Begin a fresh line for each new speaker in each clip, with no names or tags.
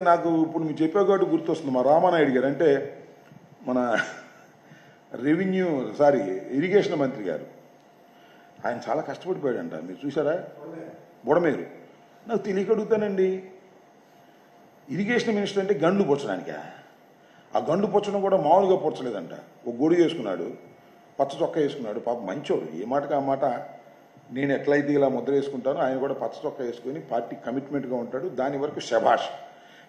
నాకు ఇప్పుడు మీరు చెప్పే కాబట్టి గుర్తొస్తుంది మా రామానాయుడు గారు అంటే మన ఇరిగేషన్ మంత్రి గారు ఆయన చాలా కష్టపడిపోయాడంట. మీరు చూసారా? బుడమేరు నాకు తెలియక అడుగుతానండి. ఇరిగేషన్ మినిస్టర్ అంటే గండ్లు పొచ్చడానికా? ఆ గండు పొచ్చడం కూడా మామూలుగా పొచ్చలేదంట. ఒక గొడుగు వేసుకున్నాడు, పచ్చ చొక్కా వేసుకున్నాడు. పాప మంచోడు, ఏ మాటకి ఆ మాట. నేను ఎట్లయితే ఇలా ముద్ర వేసుకుంటానో ఆయన కూడా పచ్చ చొక్కా వేసుకొని పార్టీ కమిట్మెంట్గా ఉంటాడు. దాని వరకు శభాష్.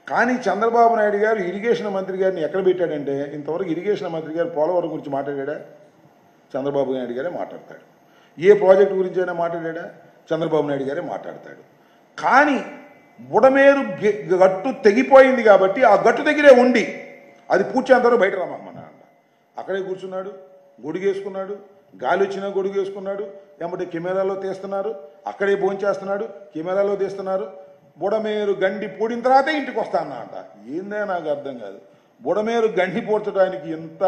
కానీ చంద్రబాబు నాయుడు గారు ఇరిగేషన్ మంత్రి గారిని ఎక్కడ పెట్టాడంటే, ఇంతవరకు ఇరిగేషన్ మంత్రి గారు పోలవరం గురించి మాట్లాడా? చంద్రబాబు నాయుడు గారే మాట్లాడతాడు. ఏ ప్రాజెక్టు గురించి అయినా మాట్లాడా? చంద్రబాబు నాయుడు గారే మాట్లాడతాడు. కానీ బుడమేరు గట్టు తెగిపోయింది కాబట్టి ఆ గట్టు దగ్గరే ఉండి అది పూడ్చేంతవరకు బయట రమ్మన్నా అంట. అక్కడే కూర్చున్నాడు, గొడుగు వేసుకున్నాడు, గాలి వచ్చినా గొడుగు వేసుకున్నాడు. ఏమంటే కెమెరాలో తీస్తున్నారు, అక్కడే భోంచేస్తున్నాడు, కెమెరాలో తీస్తున్నారు. బుడమేరు గండి పూడిన తర్వాతే ఇంటికి వస్తానా అంట. ఏందే నాకు అర్థం కాదు. బుడమేరు గండి పూడ్చడానికి ఎంత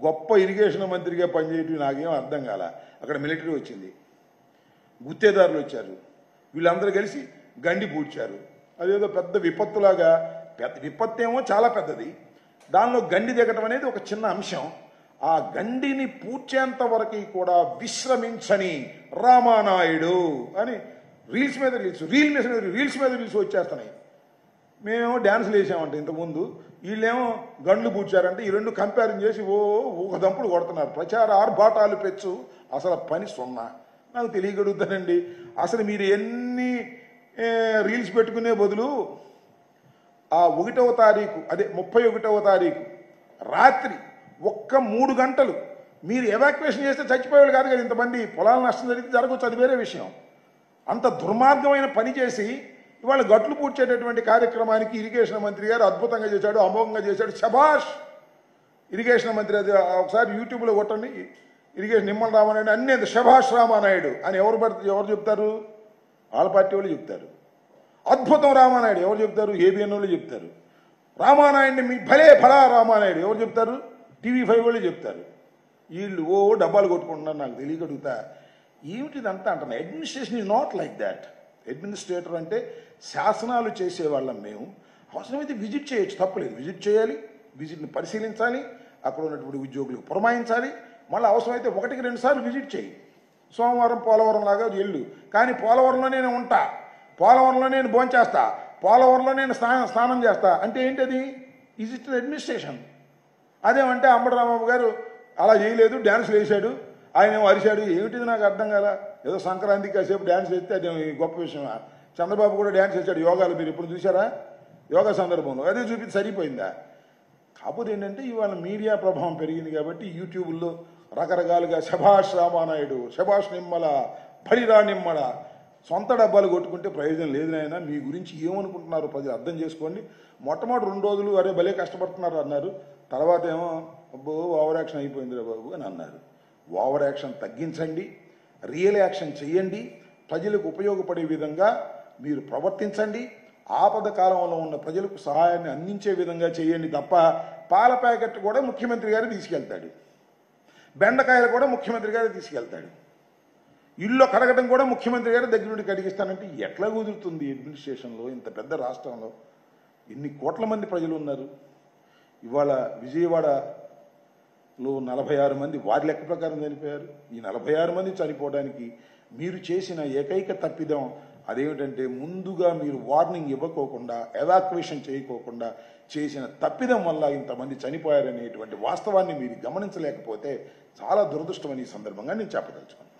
గొప్ప ఇరిగేషన్ మంత్రిగా పనిచేయటం నాకేం అర్థం కాల. అక్కడ మిలిటరీ వచ్చింది, గుత్తేదారులు వచ్చారు, వీళ్ళందరూ కలిసి గండి పూడ్చారు. అదేదో పెద్ద విపత్తులాగా. పెద్ద విపత్తు ఏమో చాలా పెద్దది, దానిలో గండి దిగటం అనేది ఒక చిన్న అంశం. ఆ గండిని పూడ్చేంత వరకు కూడా విశ్రమించని రామానాయుడు అని రీల్స్ మీద రీల్స్ వచ్చేస్తున్నాయి. మేమేమో డ్యాన్సులు వేసామంటే ఇంతకుముందు, వీళ్ళేమో గండ్లు పూడ్చారంటే ఈ రెండు కంపేరింగ్ చేసి ఒక దంపుడు కొడుతున్నారు. ప్రచార ఆర్భాటాలు పెచ్చు, అసలు పని సున్నా. నాకు తెలియగలుగుతానండి. అసలు మీరు ఎన్ని రీల్స్ పెట్టుకునే బదులు ఆ 1వ తారీఖు, అదే 31వ తారీఖు రాత్రి 3 గంటలు మీరు ఎవాక్యుయేషన్ చేస్తే చచ్చిపోయేవాళ్ళు కాదు కదా ఇంతమంది. పొలాల నష్టం జరిగితే జరగవచ్చు, అది వేరే విషయం. అంత దుర్మార్గమైన పని చేసి ఇవాళ గట్లు పూడ్చేటటువంటి కార్యక్రమానికి ఇరిగేషన్ మంత్రి గారు అద్భుతంగా చేశాడు, అమోఘంగా చేశాడు. శభాష్ ఇరిగేషన్ మంత్రి. అది ఒకసారి యూట్యూబ్లో కొట్టండి, ఇరిగేషన్ నిమ్మల రామానాయుడు అన్నీ శభాష్ రామానాయుడు అని ఎవరు చెప్తారు? వాళ్ళ పార్టీ వాళ్ళు చెప్తారు. అద్భుతం రామానాయుడు ఎవరు చెప్తారు? ఏబిఎన్ వాళ్ళు చెప్తారు. రామానాయుడిని మీ భలా రామానాయుడు ఎవరు చెప్తారు? TV5 వాళ్ళు చెప్తారు. వీళ్ళు డబ్బాలు కొట్టుకుంటున్నారు. నాకు తెలియగలుగుతా ఏమిటిదంతా అంటున్నా. Administration is not like that. Administrator అంటే శాసనాలు చేసేవాళ్ళం మేము. అవసరమైతే విజిట్ చేయొచ్చు, తప్పలేదు. విజిట్ చేయాలి, విజిట్ని పరిశీలించాలి, అక్కడ ఉన్నటువంటి ఉద్యోగులకు పురమాయించాలి. మళ్ళీ అవసరమైతే 1-2 సార్లు విజిట్ చేయి. సోమవారం పోలవరం లాగా వెళ్ళు, కానీ పోలవరంలో నేను ఉంటా, పోలవరంలో నేను భోంచేస్తా, పోలవరంలో నేను స్నానం చేస్తా అంటే ఏంటది? Is it administration? అదేమంటే అంబటి రాంబాబు గారు అలా చేయలేదు, డ్యాన్సులు వేసాడు, ఆయన ఏమో అరిశాడు. ఏమిటిది నాకు అర్థం కాల. ఏదో సంక్రాంతికి కాసేపు డ్యాన్స్ వేస్తే అది గొప్ప విషయం. చంద్రబాబు కూడా డ్యాన్స్ వేసాడు యోగాలు, మీరు ఎప్పుడు చూసారా? యోగా సందర్భంలో అదే చూపించి సరిపోయిందా? కాకపోతే ఏంటంటే ఇవాళ మీడియా ప్రభావం పెరిగింది కాబట్టి యూట్యూబ్లో రకరకాలుగా శభాష్ రామానాయుడు, శభాష్ నిమ్మల, బడిరా నిమ్మల, సొంత డబ్బాలు కొట్టుకుంటే ప్రయోజనం లేదు నాయన. మీ గురించి ఏమనుకుంటున్నారు ప్రజలు అర్థం చేసుకోండి. మొట్టమొదటి 2 రోజులు అరే భలే కష్టపడుతున్నారు అన్నారు, తర్వాత ఏమో అబ్బో ఓవర్ యాక్షన్ అయిపోయిందిరా బాబు అని అన్నారు. ఓవర్ యాక్షన్ తగ్గించండి, రియల్ యాక్షన్ చేయండి, ప్రజలకు ఉపయోగపడే విధంగా మీరు ప్రవర్తించండి, ఆపద కాలంలో ఉన్న ప్రజలకు సహాయాన్ని అందించే విధంగా చేయండి తప్ప పాల ప్యాకెట్ కూడా ముఖ్యమంత్రి గారు తీసుకెళ్తాడు, బెండకాయలు కూడా ముఖ్యమంత్రి గారు తీసుకెళ్తాడు, ఇల్లు కడగడం కూడా ముఖ్యమంత్రి గారు దగ్గర నుండి కడిగిస్తానంటే ఎట్లా కుదురుతుంది? అడ్మినిస్ట్రేషన్లో ఇంత పెద్ద రాష్ట్రంలో ఎన్ని కోట్ల మంది ప్రజలు ఉన్నారు. ఇవాళ విజయవాడలో 46 మంది వారి లెక్క ప్రకారం చనిపోయారు. ఈ 46 మంది చనిపోవడానికి మీరు చేసిన ఏకైక తప్పిదం అదేమిటంటే ముందుగా మీరు వార్నింగ్ ఇవ్వకోకుండా, ఎవాక్యుయేషన్ చేయకోకుండా చేసిన తప్పిదం వల్ల ఇంతమంది చనిపోయారనేటువంటి వాస్తవాన్ని మీరు గమనించలేకపోతే చాలా దురదృష్టమని ఈ సందర్భంగా నేను చెప్పదలుచుకున్నాను.